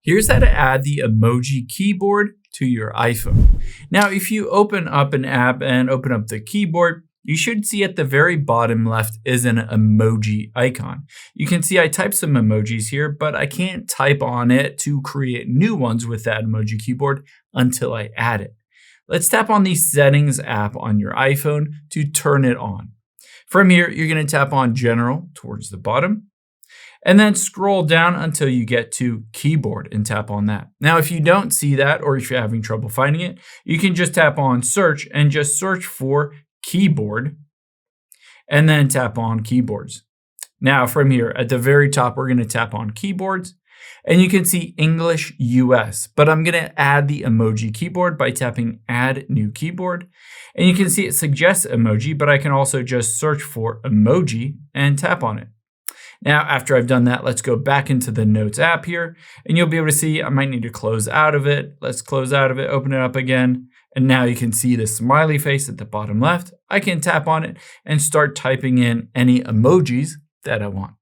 Here's how to add the emoji keyboard to your iPhone. Now, if you open up an app and open up the keyboard, you should see at the very bottom left is an emoji icon. You can see I typed some emojis here, but I can't type on it to create new ones with that emoji keyboard until I add it. Let's tap on the Settings app on your iPhone to turn it on. From here, you're going to tap on General towards the bottom, and then scroll down until you get to Keyboard and tap on that. Now, if you don't see that, or if you're having trouble finding it, you can just tap on Search and just search for Keyboard, and then tap on Keyboards. Now, from here, at the very top, we're going to tap on Keyboards, and you can see English US, but I'm going to add the emoji keyboard by tapping Add New Keyboard. And you can see it suggests emoji, but I can also just search for emoji and tap on it. Now, after I've done that, let's go back into the Notes app here, and you'll be able to see I might need to close out of it. Let's close out of it, open it up again, and now you can see the smiley face at the bottom left. I can tap on it and start typing in any emojis that I want.